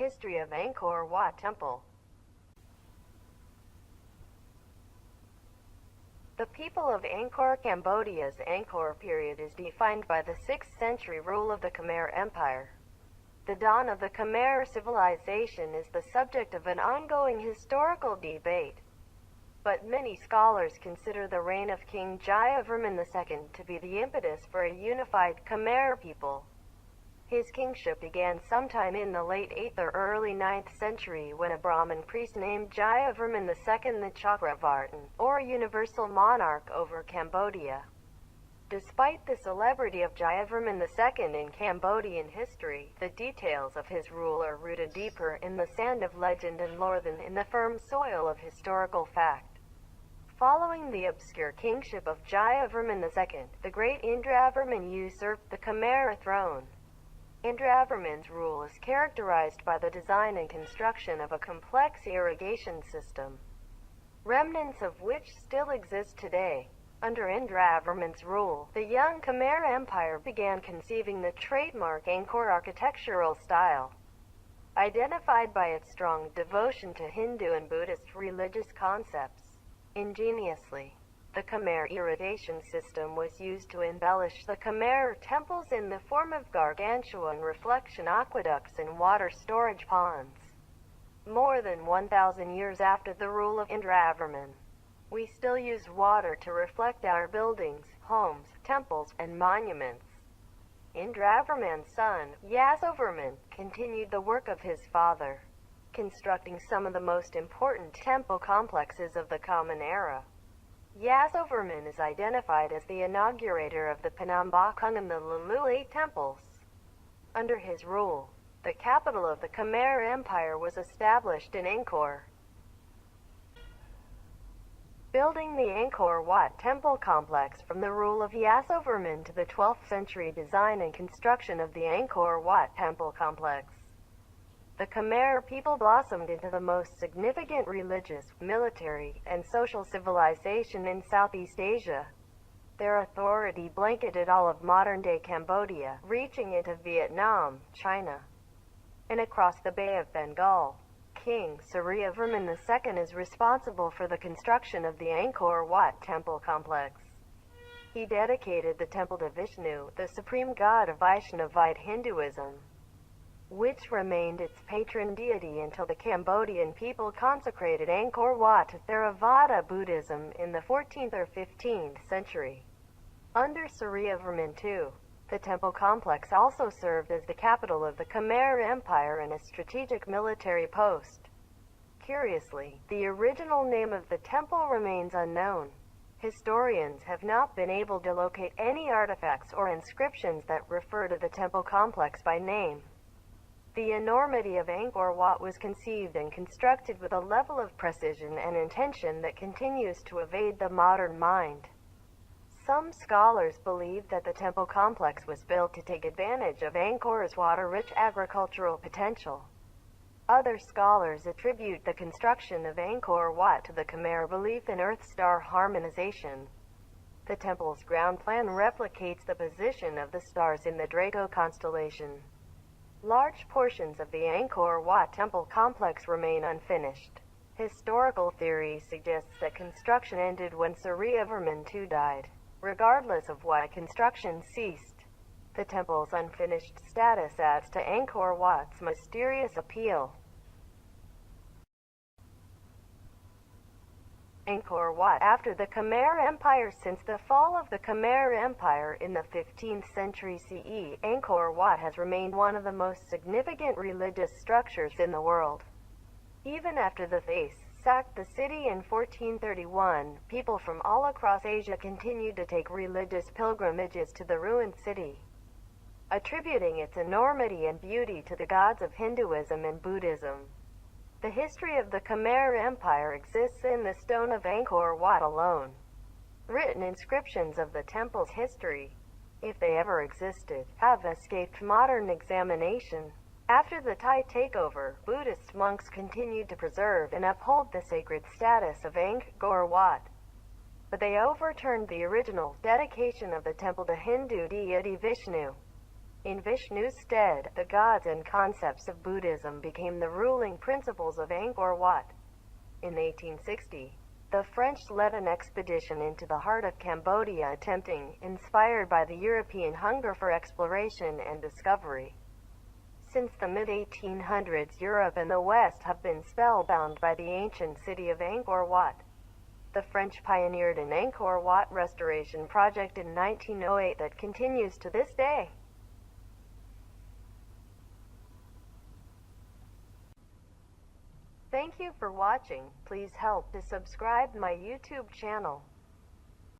History of Angkor Wat Temple. The people of Angkor, Cambodia's Angkor period is defined by the 6th century rule of the Khmer Empire. The dawn of the Khmer civilization is the subject of an ongoing historical debate, but many scholars consider the reign of King Jayavarman II to be the impetus for a unified Khmer people. His kingship began sometime in the late 8th or early 9th century when a Brahmin priest named Jayavarman II the Chakravartin, or universal monarch over Cambodia. Despite the celebrity of Jayavarman II in Cambodian history, the details of his rule are rooted deeper in the sand of legend and lore than in the firm soil of historical fact. Following the obscure kingship of Jayavarman II, the great Indravarman usurped the Khmer throne. Indravarman's rule is characterized by the design and construction of a complex irrigation system, remnants of which still exist today. Under Indravarman's rule, the young Khmer Empire began conceiving the trademark Angkor architectural style, identified by its strong devotion to Hindu and Buddhist religious concepts. Ingeniously, the Khmer irrigation system was used to embellish the Khmer temples in the form of gargantuan reflection aqueducts and water storage ponds. More than 1,000 years after the rule of Indravarman, we still use water to reflect our buildings, homes, temples, and monuments. Indravarman's son, Yasovarman, continued the work of his father, constructing some of the most important temple complexes of the Common Era. Yasovarman is identified as the inaugurator of the Panambakung and the Lulule temples. Under his rule, the capital of the Khmer Empire was established in Angkor. Building the Angkor Wat Temple complex from the rule of Yasovarman to the 12th century design and construction of the Angkor Wat Temple complex, the Khmer people blossomed into the most significant religious, military, and social civilization in Southeast Asia. Their authority blanketed all of modern-day Cambodia, reaching into Vietnam, China, and across the Bay of Bengal. King Suryavarman II is responsible for the construction of the Angkor Wat Temple complex. He dedicated the temple to Vishnu, the supreme god of Vaishnavite Hinduism, which remained its patron deity until the Cambodian people consecrated Angkor Wat to Theravada Buddhism in the 14th or 15th century. Under Suryavarman II, the temple complex also served as the capital of the Khmer Empire and a strategic military post. Curiously, the original name of the temple remains unknown. Historians have not been able to locate any artifacts or inscriptions that refer to the temple complex by name. The enormity of Angkor Wat was conceived and constructed with a level of precision and intention that continues to evade the modern mind. Some scholars believe that the temple complex was built to take advantage of Angkor's water-rich agricultural potential. Other scholars attribute the construction of Angkor Wat to the Khmer belief in Earth-star harmonization. The temple's ground plan replicates the position of the stars in the Draco constellation. Large portions of the Angkor Wat Temple complex remain unfinished. Historical theory suggests that construction ended when Suryavarman II died. Regardless of why construction ceased, the temple's unfinished status adds to Angkor Wat's mysterious appeal. Angkor Wat. After the Khmer Empire. Since the fall of the Khmer Empire in the 15th century CE, Angkor Wat has remained one of the most significant religious structures in the world. Even after the Thais sacked the city in 1431, people from all across Asia continued to take religious pilgrimages to the ruined city, attributing its enormity and beauty to the gods of Hinduism and Buddhism. The history of the Khmer Empire exists in the stone of Angkor Wat alone. Written inscriptions of the temple's history, if they ever existed, have escaped modern examination. After the Thai takeover, Buddhist monks continued to preserve and uphold the sacred status of Angkor Wat, but they overturned the original dedication of the temple to Hindu deity Vishnu. In Vishnu's stead, the gods and concepts of Buddhism became the ruling principles of Angkor Wat. In 1860, the French led an expedition into the heart of Cambodia, attempting, inspired by the European hunger for exploration and discovery. Since the mid-1800s, Europe and the West have been spellbound by the ancient city of Angkor Wat. The French pioneered an Angkor Wat restoration project in 1908 that continues to this day. Thank you for watching. Please help to subscribe my YouTube channel.